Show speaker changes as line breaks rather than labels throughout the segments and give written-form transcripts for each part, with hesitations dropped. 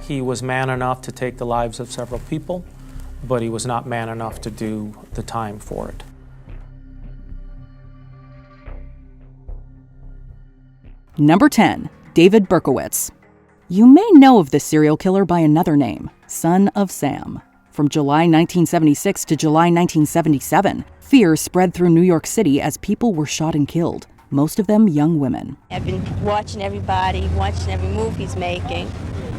He was man enough to take the lives of several people, but he was not man enough to do the time for it.
Number 10, David Berkowitz. You may know of this serial killer by another name, Son of Sam. From July 1976 to July 1977, fear spread through New York City as people were shot and killed, most of them young women.
I've been watching everybody, watching every move he's making,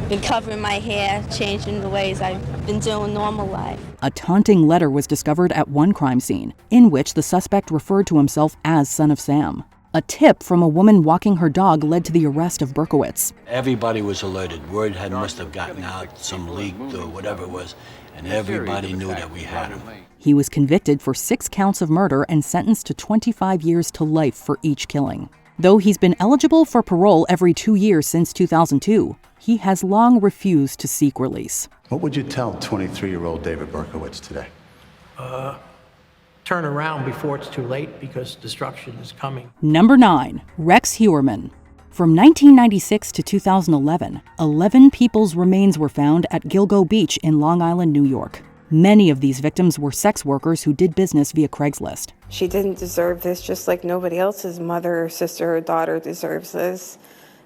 been covering my hair, changing the ways I've been doing normal life.
A taunting letter was discovered at one crime scene, in which the suspect referred to himself as Son of Sam. A tip from a woman walking her dog led to the arrest of Berkowitz.
Everybody was alerted. Word must have gotten out, some leaked or whatever it was, and everybody knew that we had him.
He was convicted for 6 counts of murder and sentenced to 25 years to life for each killing. Though he's been eligible for parole every 2 years since 2002, he has long refused to seek release.
What would you tell 23-year-old David Berkowitz today?
Turn around before it's too late, because destruction is coming.
Number 9, Rex Heuermann. From 1996 to 2011, 11 people's remains were found at Gilgo Beach in Long Island, New York. Many of these victims were sex workers who did business via Craigslist.
She didn't deserve this, just like nobody else's mother or sister or daughter deserves this.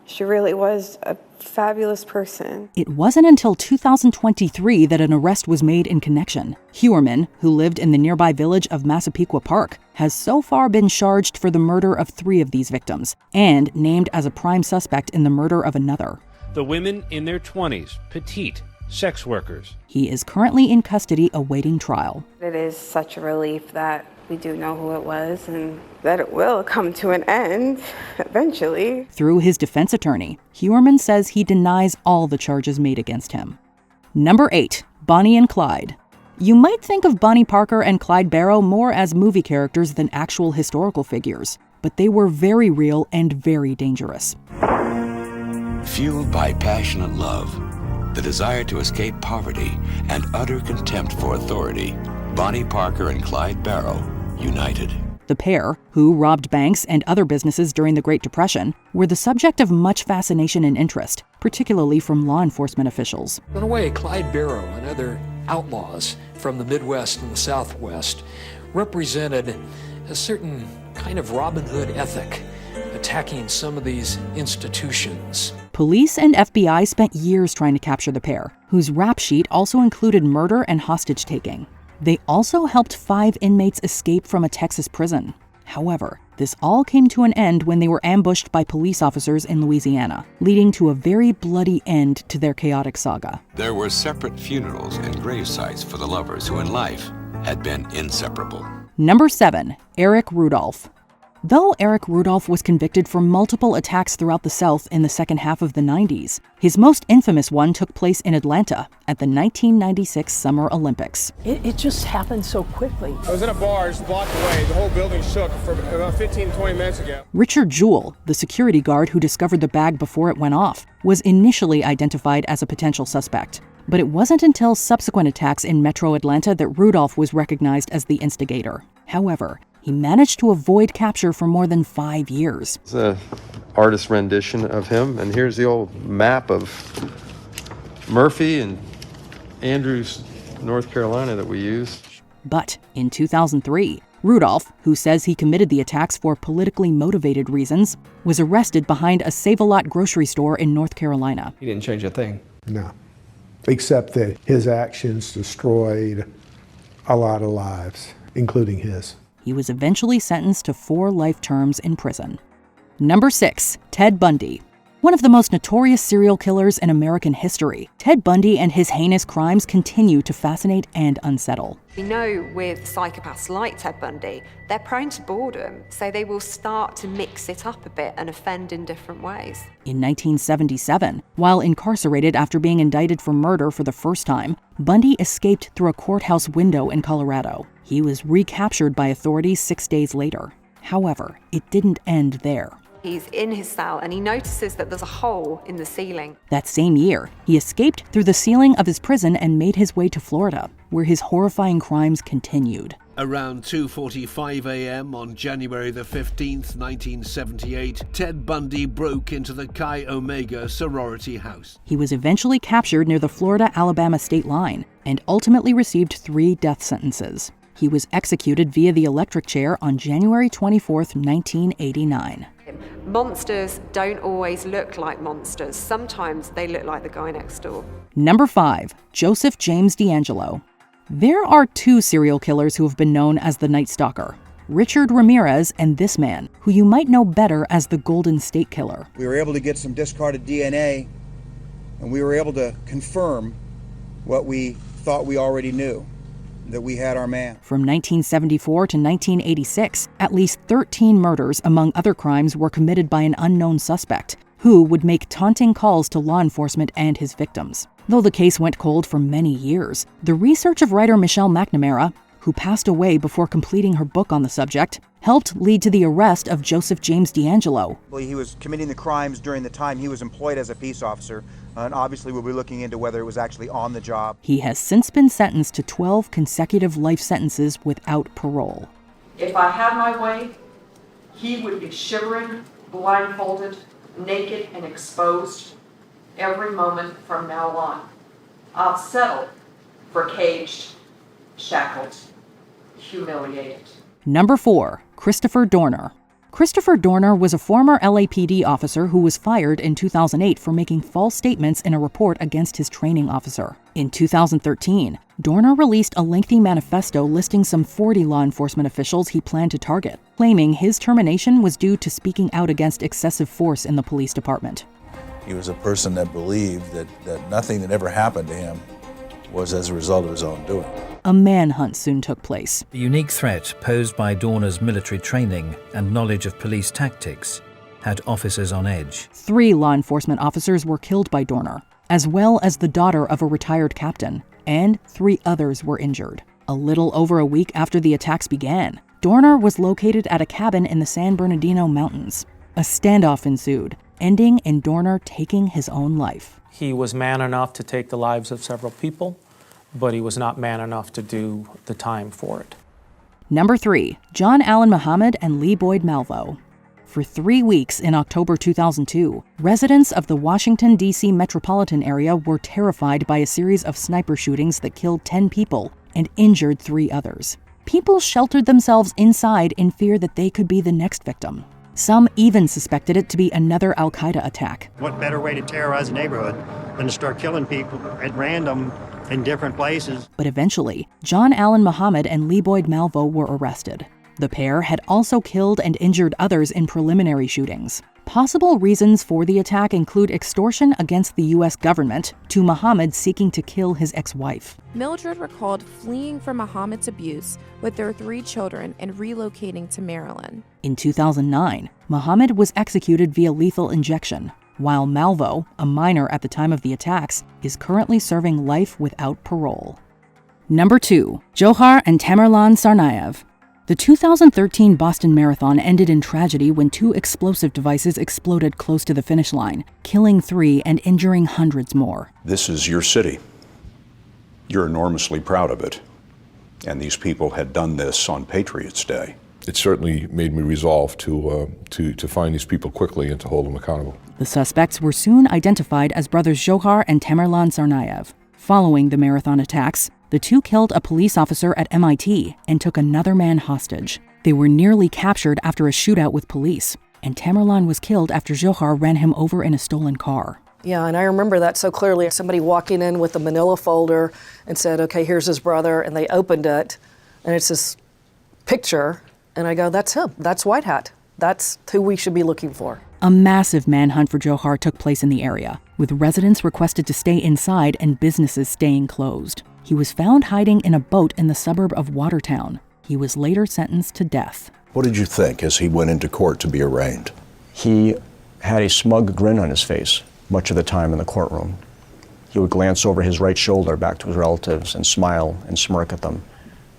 She really was a fabulous person.
It wasn't until 2023 that an arrest was made in connection. Heuermann, who lived in the nearby village of Massapequa Park, has so far been charged for the murder of 3 of these victims and named as a prime suspect in the murder of another.
The women in their 20s, petite, sex workers.
He is currently in custody awaiting trial.
It is such a relief that we do know who it was and that it will come to an end eventually.
Through his defense attorney, Heuermann says he denies all the charges made against him. Number 8, Bonnie and Clyde. You might think of Bonnie Parker and Clyde Barrow more as movie characters than actual historical figures, but they were very real and very dangerous.
Fueled by passionate love, the desire to escape poverty, and utter contempt for authority, Bonnie Parker and Clyde Barrow united.
The pair, who robbed banks and other businesses during the Great Depression, were the subject of much fascination and interest, particularly from law enforcement officials.
In a way, Clyde Barrow and other outlaws from the Midwest and the Southwest represented a certain kind of Robin Hood ethic, attacking some of these institutions.
Police and FBI spent years trying to capture the pair, whose rap sheet also included murder and hostage-taking. They also helped 5 inmates escape from a Texas prison. However, this all came to an end when they were ambushed by police officers in Louisiana, leading to a very bloody end to their chaotic saga.
There were separate funerals and grave sites for the lovers who in life had been inseparable.
Number 7, Eric Rudolph. Though Eric Rudolph was convicted for multiple attacks throughout the South in the second half of the 90s, his most infamous one took place in Atlanta at the 1996 Summer Olympics.
It just happened so quickly.
I was in a bar just blocked away. The whole building shook for about 15, 20 minutes ago.
Richard Jewell, the security guard who discovered the bag before it went off, was initially identified as a potential suspect. But it wasn't until subsequent attacks in Metro Atlanta that Rudolph was recognized as the instigator. However, he managed to avoid capture for more than 5 years.
It's an artist rendition of him, and here's the old map of Murphy and Andrews, North Carolina that we use.
But in 2003, Rudolph, who says he committed the attacks for politically motivated reasons, was arrested behind a Save-A-Lot grocery store in North Carolina.
He didn't change a thing.
No, except that his actions destroyed a lot of lives, including his.
He was eventually sentenced to 4 life terms in prison. Number 6, Ted Bundy. One of the most notorious serial killers in American history, Ted Bundy and his heinous crimes continue to fascinate and unsettle.
We know with psychopaths like Ted Bundy, they're prone to boredom, so they will start to mix it up a bit and offend in different ways.
In 1977, while incarcerated after being indicted for murder for the first time, Bundy escaped through a courthouse window in Colorado. He was recaptured by authorities 6 days later. However, it didn't end there.
He's in his cell and he notices that there's a hole in the ceiling.
That same year, he escaped through the ceiling of his prison and made his way to Florida, where his horrifying crimes continued.
Around 2:45 a.m. on January the 15th, 1978, Ted Bundy broke into the Chi Omega sorority house.
He was eventually captured near the Florida-Alabama state line and ultimately received 3 death sentences. He was executed via the electric chair on January 24, 1989.
Monsters don't always look like monsters. Sometimes they look like the guy next door.
Number 5, Joseph James DeAngelo. There are 2 serial killers who have been known as the Night Stalker, Richard Ramirez and this man, who you might know better as the Golden State Killer.
We were able to get some discarded DNA, and we were able to confirm what we thought we already knew, that we had our man.
From 1974 to 1986, at least 13 murders, among other crimes, were committed by an unknown suspect, who would make taunting calls to law enforcement and his victims. Though the case went cold for many years, the research of writer Michelle McNamara, who passed away before completing her book on the subject, helped lead to the arrest of Joseph James DeAngelo.
He was committing the crimes during the time he was employed as a peace officer, and obviously we'll be looking into whether it was actually on the job.
He has since been sentenced to 12 consecutive life sentences without parole.
If I had my way, he would be shivering, blindfolded, naked, and exposed every moment from now on. I'll settle for caged, shackled, humiliated.
Number 4, Christopher Dorner. Christopher Dorner was a former LAPD officer who was fired in 2008 for making false statements in a report against his training officer. In 2013, Dorner released a lengthy manifesto listing some 40 law enforcement officials he planned to target, claiming his termination was due to speaking out against excessive force in the police department.
He was a person that believed that nothing that ever happened to him was as a result of his own doing.
A manhunt soon took place.
The unique threat posed by Dorner's military training and knowledge of police tactics had officers on edge.
3 law enforcement officers were killed by Dorner, as well as the daughter of a retired captain, and 3 others were injured. A little over a week after the attacks began, Dorner was located at a cabin in the San Bernardino Mountains. A standoff ensued, ending in Dorner taking his own life.
He was man enough to take the lives of several people, but he was not man enough to do the time for it.
Number 3, John Allen Muhammad and Lee Boyd Malvo. For 3 weeks in October 2002, residents of the Washington, D.C. metropolitan area were terrified by a series of sniper shootings that killed 10 people and injured 3 others. People sheltered themselves inside in fear that they could be the next victim. Some even suspected it to be another al-Qaeda attack.
What better way to terrorize a neighborhood than to start killing people at random in different places?
But eventually, John Allen Muhammad and Lee Boyd Malvo were arrested. The pair had also killed and injured others in preliminary shootings. Possible reasons for the attack include extortion against the U.S. government, to Muhammad seeking to kill his ex-wife.
Mildred recalled fleeing from Muhammad's abuse with their 3 children and relocating to Maryland.
In 2009, Muhammad was executed via lethal injection, while Malvo, a minor at the time of the attacks, is currently serving life without parole. Number 2, Dzhokhar and Tamerlan Tsarnaev. The 2013 Boston Marathon ended in tragedy when 2 explosive devices exploded close to the finish line, killing 3 and injuring hundreds more.
This is your city. You're enormously proud of it. And these people had done this on Patriots' Day.
It certainly made me resolve to find these people quickly and to hold them accountable.
The suspects were soon identified as brothers Dzhokhar and Tamerlan Tsarnaev. Following the marathon attacks, the 2 killed a police officer at MIT and took another man hostage. They were nearly captured after a shootout with police, and Tamerlan was killed after Dzhokhar ran him over in a stolen car.
Yeah, and I remember that so clearly. Somebody walking in with a manila folder and said, okay, here's his brother, and they opened it, and it's this picture, and I go, that's him, that's White Hat. That's who we should be looking for.
A massive manhunt for Dzhokhar took place in the area, with residents requested to stay inside and businesses staying closed. He was found hiding in a boat in the suburb of Watertown. He was later sentenced to death.
What did you think as he went into court to be arraigned?
He had a smug grin on his face much of the time in the courtroom. He would glance over his right shoulder back to his relatives and smile and smirk at them,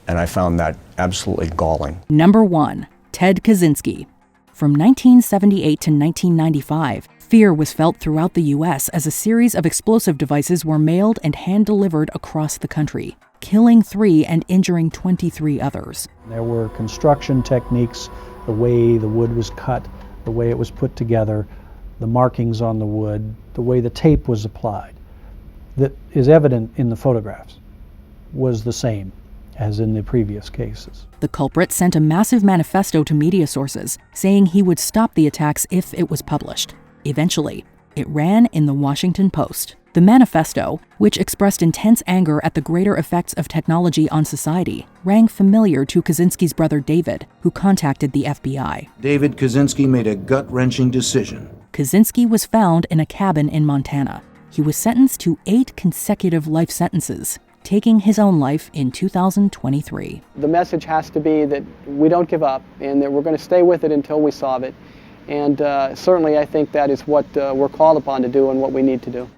and I found that absolutely galling.
Number 1, Ted Kaczynski. From 1978 to 1995, Fear was felt throughout the U.S. as a series of explosive devices were mailed and hand-delivered across the country, killing 3 and injuring 23 others.
There were construction techniques, the way the wood was cut, the way it was put together, the markings on the wood, the way the tape was applied, that is evident in the photographs, was the same as in the previous cases.
The culprit sent a massive manifesto to media sources, saying he would stop the attacks if it was published. Eventually, it ran in the Washington Post. The manifesto, which expressed intense anger at the greater effects of technology on society, rang familiar to Kaczynski's brother David, who contacted the FBI.
David Kaczynski made a gut-wrenching decision.
Kaczynski was found in a cabin in Montana. He was sentenced to 8 consecutive life sentences, taking his own life in 2023.
The message has to be that we don't give up and that we're going to stay with it until we solve it. And certainly I think that is what we're called upon to do and what we need to do.